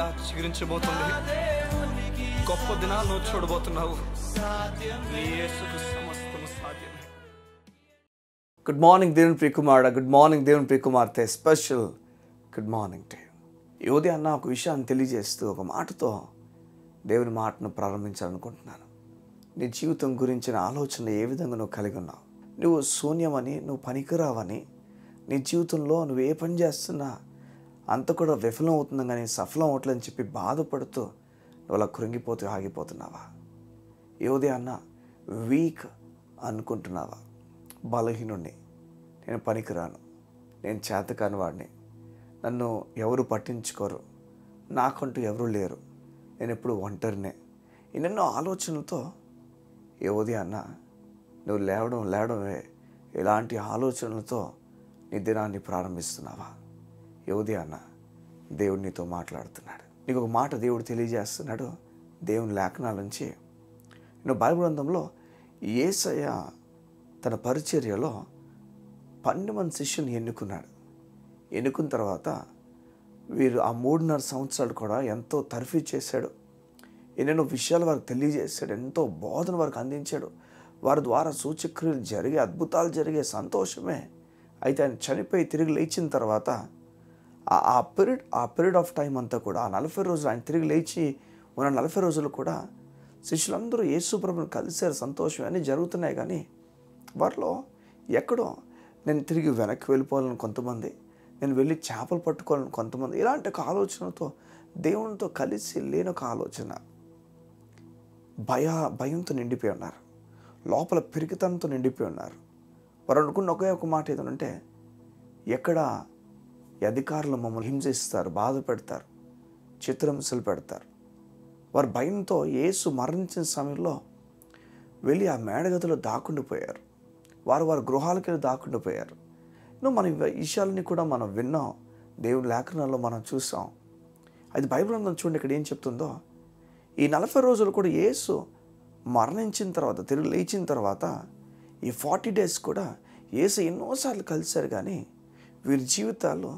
మరలా చిగురించబోతుంది. గొప్ప దినాలను చూడబోతున్నావు. నీ యేసుకు సమస్తము సాధ్యమే. గుడ్ మార్నింగ్ దేవుని ప్రియకుమారుడా, గుడ్ మార్నింగ్ దేవుని ప్రియకుమార్తె. Special good morning to you. ఉదయం అన్న ఒక విషయాన్ని తెలియజేస్తూ ఒక మాటతో దేవుని మాటను ప్రారంభించాలనుకుంటున్నాను. నీ జీవితం గురించిన ఆలోచన ఏ విధంగా నువ్వు కలిగి ఉన్నావు? నువ్వు శూన్యమని, నువ్వు పనికిరావని, నీ జీవితంలో నువ్వు ఏ పని చేస్తున్నా అంత కూడా విఫలం అవుతుందని కానీ సఫలం అవట్లేదని చెప్పి బాధపడుతూ నువ్వు అలా కృంగిపోతూ ఆగిపోతున్నావా? ఏ ఉదయం అన్న వీక్ అనుకుంటున్నావా? బలహీనుణ్ణి, నేను పనికిరాను, నేను చేతకాని వాడిని, నన్ను ఎవరు పట్టించుకోరు, నాకంటూ ఎవరు లేరు, నేను ఎప్పుడు ఒంటరినే, ఎన్నెన్నో ఆలోచనలతో ఏ ఉదయాన్న నువ్వు లేవడమే ఇలాంటి ఆలోచనలతో నీ దినాన్ని ప్రారంభిస్తున్నావా? ఏ ఉదయాన్న దేవుడు నీతో మాట్లాడుతున్నాడు. నీకు ఒక మాట దేవుడు తెలియజేస్తున్నాడు. దేవుని లేఖనాల నుంచి నువ్వు బైబిల్ గ్రంథంలో యేసయ్య తన పరిచర్యలో 12 మంది శిష్యుని ఎన్నుకున్నాడు. ఎన్నుకున్న తర్వాత వీరు ఆ 3.5 సంవత్సరాలు కూడా ఎంతో తర్ఫీ చేశాడు. ఎన్నెన్నో విషయాలు వారికి తెలియజేశాడు. ఎంతో బోధన వారికి అందించాడు. వారి ద్వారా సూచక్రియలు జరిగే, అద్భుతాలు జరిగే, సంతోషమే. అయితే ఆయన చనిపోయి తిరిగి లేచిన తర్వాత ఆ పీరియడ్ ఆఫ్ టైం అంతా కూడా, ఆ 40 రోజులు ఆయన తిరిగి లేచి ఉన్న 40 రోజులు కూడా శిష్యులందరూ యేసు ప్రభువుని కలిశారు. సంతోషం అన్నీ జరుగుతున్నాయి. కానీ వారిలో ఎక్కడో నేను తిరిగి వెనక్కి వెళ్ళిపోవాలని కొంతమంది, నేను వెళ్ళి చేపలు పట్టుకోవాలని కొంతమంది, ఇలాంటి ఒక ఆలోచనతో దేవునితో కలిసి లేని ఒక ఆలోచన, భయంతో నిండిపోయి ఉన్నారు. లోపల పిరికితనంతో నిండిపోయి ఉన్నారు. వారు అనుకున్న ఒకే ఒక మాట ఏదంటే, ఎక్కడ అధికారులు మమ్మల్ని హింసిస్తారు, బాధ పెడతారు, చిత్రహింసలు పెడతారు. వారు భయంతో యేసు మరణించిన సమయంలో వెళ్ళి ఆ మేడగదిలో దాక్కుండిపోయారు. వారి గృహాలకు వెళ్ళి దాక్కుండిపోయారు. మన విషయాలని కూడా మనం విన్నాం, దేవుని లేఖనాల్లో మనం చూసాం. అది బైబిల్ గ్రంథం చూడండి ఇక్కడ ఏం చెప్తుందో. ఈ 40 రోజులు కూడా యేసు మరణించిన తర్వాత, తిరిగి లేచిన తర్వాత ఈ 40 days కూడా యేసు ఎన్నోసార్లు కలిశారు. కానీ వీరి జీవితాల్లో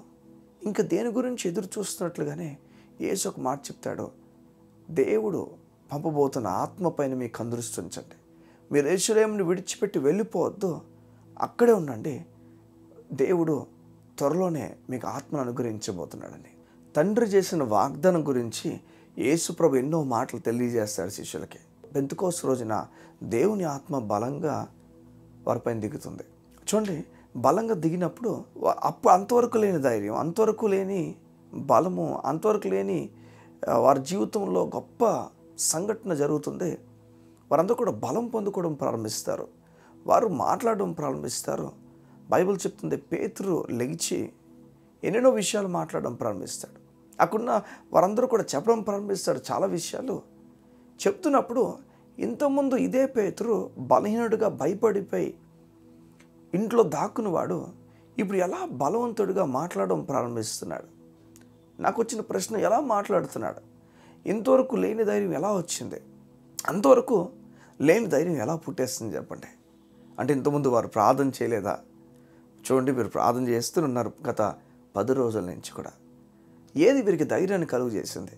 ఇంకా దేని గురించి ఎదురు చూస్తున్నట్లుగానే యేసు ఒక మాట చెప్తాడు, దేవుడు పంపబోతున్న ఆత్మ పైన మీ కందృష్టి ఉంచండి, మీరు యెరూషలేమును విడిచిపెట్టి వెళ్ళిపోవద్దు, అక్కడే ఉండండి, దేవుడు త్వరలోనే మీకు ఆత్మను అనుగ్రహించబోతున్నాడని. తండ్రి చేసిన వాగ్దానం గురించి యేసు ప్రభు ఎన్నో మాటలు తెలియజేస్తాడు శిష్యులకి. పెంతెకోస్తు రోజున దేవుని ఆత్మ బలంగా వారిపైన దిగుతుంది. చూడండి, బలంగా దిగినప్పుడు అంతవరకు లేని ధైర్యం, అంతవరకు లేని బలము, అంతవరకు లేని వారి జీవితంలో గొప్ప సంఘటన జరుగుతుంది. వారందరూ కూడా బలం పొందుకోవడం ప్రారంభిస్తారు. వారు మాట్లాడడం ప్రారంభిస్తారు. బైబిల్ చెప్తుంది, పేతురు లెగిచి ఎన్నెన్నో విషయాలు మాట్లాడడం ప్రారంభిస్తాడు. అక్కడున్న వారందరూ కూడా చెప్పడం ప్రారంభిస్తాడు. చాలా విషయాలు చెప్తున్నప్పుడు ఇంతకుముందు ఇదే పేతురు బలహీనుడిగా భయపడిపోయి ఇంట్లో దాక్కున్నవాడు ఇప్పుడు ఎలా బలవంతుడిగా మాట్లాడడం ప్రారంభిస్తున్నాడు. నాకు వచ్చిన ప్రశ్న, ఎలా మాట్లాడుతున్నాడు? ఇంతవరకు లేని ధైర్యం ఎలా వచ్చింది? అంతవరకు లేని ధైర్యం ఎలా పుట్టేస్తుంది చెప్పండి. అంటే ఇంతకుముందు వారు ప్రార్థన చేయలేదా? చూడండి, వీరు ప్రార్థన చేస్తున్నారు గత 10 రోజుల నుంచి కూడా. ఏది వీరికి ధైర్యాన్ని కలుగు చేసింది?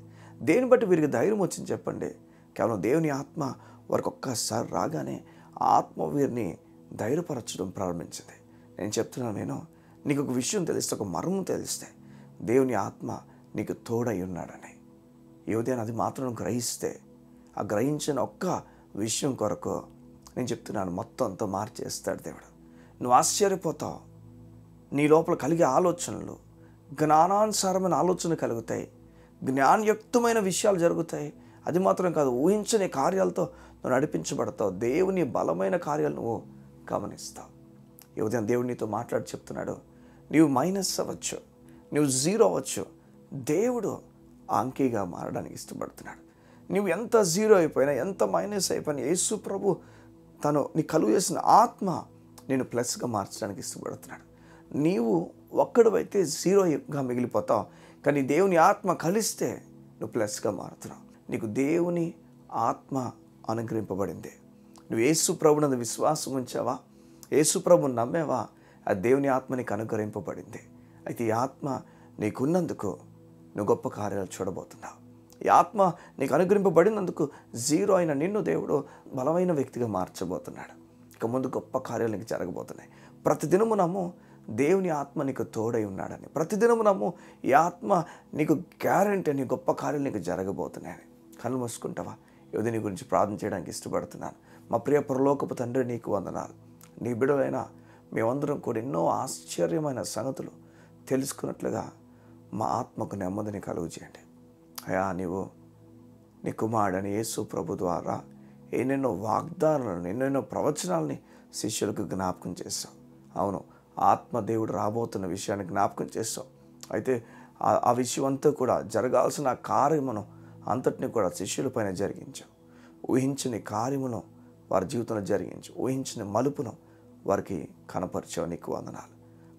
దేని బట్టి వీరికి ధైర్యం వచ్చింది చెప్పండి? కేవలం దేవుని ఆత్మ వారికి ఒక్కసారి రాగానే ఆ ఆత్మ వీరిని ధైర్యపరచడం ప్రారంభించింది. నేను చెప్తున్నాను, నీకు ఒక విషయం తెలిస్తే, ఒక మర్మం తెలిస్తే, దేవుని ఆత్మ నీకు తోడై ఉన్నాడని. ఈ ఉదయం అది మాత్రం గ్రహిస్తే, ఆ గ్రహించిన ఒక్క విషయం కొరకు నేను చెప్తున్నాను, మొత్తం అంతా మార్చేస్తాడు దేవుడు. నువ్వు ఆశ్చర్యపోతావు. నీ లోపల కలిగే ఆలోచనలు జ్ఞానానుసారమైన ఆలోచన కలుగుతాయి, జ్ఞానయుక్తమైన విషయాలు జరుగుతాయి. అది మాత్రం కాదు, ఊహించని కార్యాలతో నువ్వు నడిపించబడతావు. దేవుని బలమైన కార్యాలు నువ్వు గమనిస్తావు. ఈ ఉదయం దేవుడు నీతో మాట్లాడి చెప్తున్నాడు, నీవు మైనస్ అవ్వచ్చు, నువ్వు 0 అవ్వచ్చు, దేవుడు అంకీగా మారడానికి ఇష్టపడుతున్నాడు. నువ్వు ఎంత 0 అయిపోయినా, ఎంత మైనస్ అయిపోయినా, యేసు ప్రభు తను నీ కలుగు చేసిన ఆత్మ నేను ప్లస్గా మార్చడానికి ఇష్టపడుతున్నాడు. నీవు ఒక్కడివైతే 0గా మిగిలిపోతావు, కానీ దేవుని ఆత్మ కలిస్తే నువ్వు ప్లస్గా మారుతున్నావు. నీకు దేవుని ఆత్మ అనుగ్రహింపబడింది. నువ్వు యేసు ప్రభునందు విశ్వాసం ఉంచావా? యేసు ప్రభుని నమ్మేవా? ఆ దేవుని ఆత్మ నీకు అనుగ్రహింపబడింది. అయితే ఈ ఆత్మ నీకున్నందుకు నువ్వు గొప్ప కార్యాలు చూడబోతున్నావు. ఈ ఆత్మ నీకు అనుగ్రహింపబడినందుకు జీరో అయిన నిన్ను దేవుడు బలమైన వ్యక్తిగా మార్చబోతున్నాడు. ఇక ముందు గొప్ప కార్యాలు నీకు జరగబోతున్నాయి. ప్రతిదినము నమ్ము దేవుని ఆత్మ నీకు తోడై ఉన్నాడని. ప్రతిదినము నమ్ము ఈ ఆత్మ నీకు గ్యారెంటీ నీ గొప్ప కార్యాలు నీకు జరగబోతున్నాయని. కళ్ళు మూసుకుంటావా? యోధి నీ గురించి ప్రార్థన చేయడానికి ఇష్టపడుతున్నాను. మా ప్రియ పరలోకపు తండ్రి, నీకు వందనాలు. నీ బిడ్డలైన మేమందరం కూడా ఎన్నో ఆశ్చర్యమైన సంగతులు తెలుసుకున్నట్లుగా మా ఆత్మకు నెమ్మదిని కలుగు చేయండి అయ్యా. నీవు నీ కుమారుడని యేసు ప్రభు ద్వారా ఎన్నెన్నో వాగ్దానాలను, ఎన్నెన్నో ప్రవచనాలని శిష్యులకు జ్ఞాపకం చేస్తావు. అవును, ఆత్మదేవుడు రాబోతున్న విషయాన్ని జ్ఞాపకం చేస్తావు. అయితే ఆ విషయం అంతా కూడా జరగాల్సిన కార్యమును అంతటిని కూడా శిష్యులపైన జరిగించావు. ఊహించిన కార్యమును వారి జీవితంలో జరిగించు. ఊహించిన మలుపును వారికి కనపరిచావు. నీకు వందనాలు.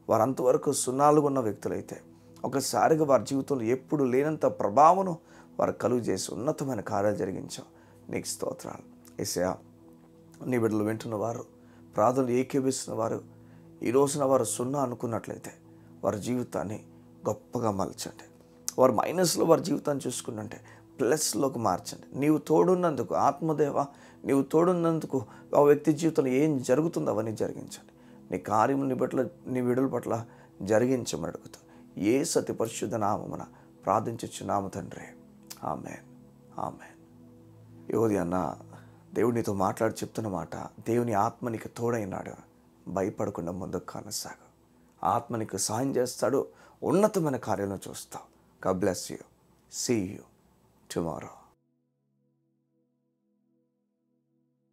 వారు అంతవరకు సున్నాలుగా ఉన్న వ్యక్తులైతే ఒకసారిగా వారి జీవితంలో ఎప్పుడు లేనంత ప్రభావమును వారు కలుగు చేసి ఉన్నతమైన కార్యాలు జరిగించావు. నీకు స్తోత్రాలు. యేసయ్యా, నీ బిడ్డలు వింటున్న వారు, ప్రార్థనలు ఏకీభవిస్తున్న వారు ఈ రోజున వారు సున్నా అనుకున్నట్లయితే వారి జీవితాన్ని గొప్పగా మలచండి. వారు మైనస్లో వారి జీవితాన్ని చూసుకుంటుంటే ప్లస్లోకి మార్చండి. నీవు తోడున్నందుకు ఆత్మదేవ, నీవు తోడున్నందుకు ఆ వ్యక్తి జీవితంలో ఏం జరుగుతుందో అవన్నీ జరిగించండి. నీ కార్యము నీ బిడ్డల పట్ల జరిగించమని అడుగుతూ యేసు అతి పరిశుద్ధ నామమున ప్రార్థించుచున్నాము తండ్రి. ఆమేన్, ఆమేన్. యోధి అన్న, దేవుడు నీతో మాట్లాడి చెప్తున్న మాట, దేవుని ఆత్మ నీకు తోడైనాడు. భయపడకుండా ముందుకు కొనసాగు. ఆత్మ నీకు సహాయం చేస్తాడు. ఉన్నతమైన కార్యాలను చూస్తావు. God bless you. See you tomorrow.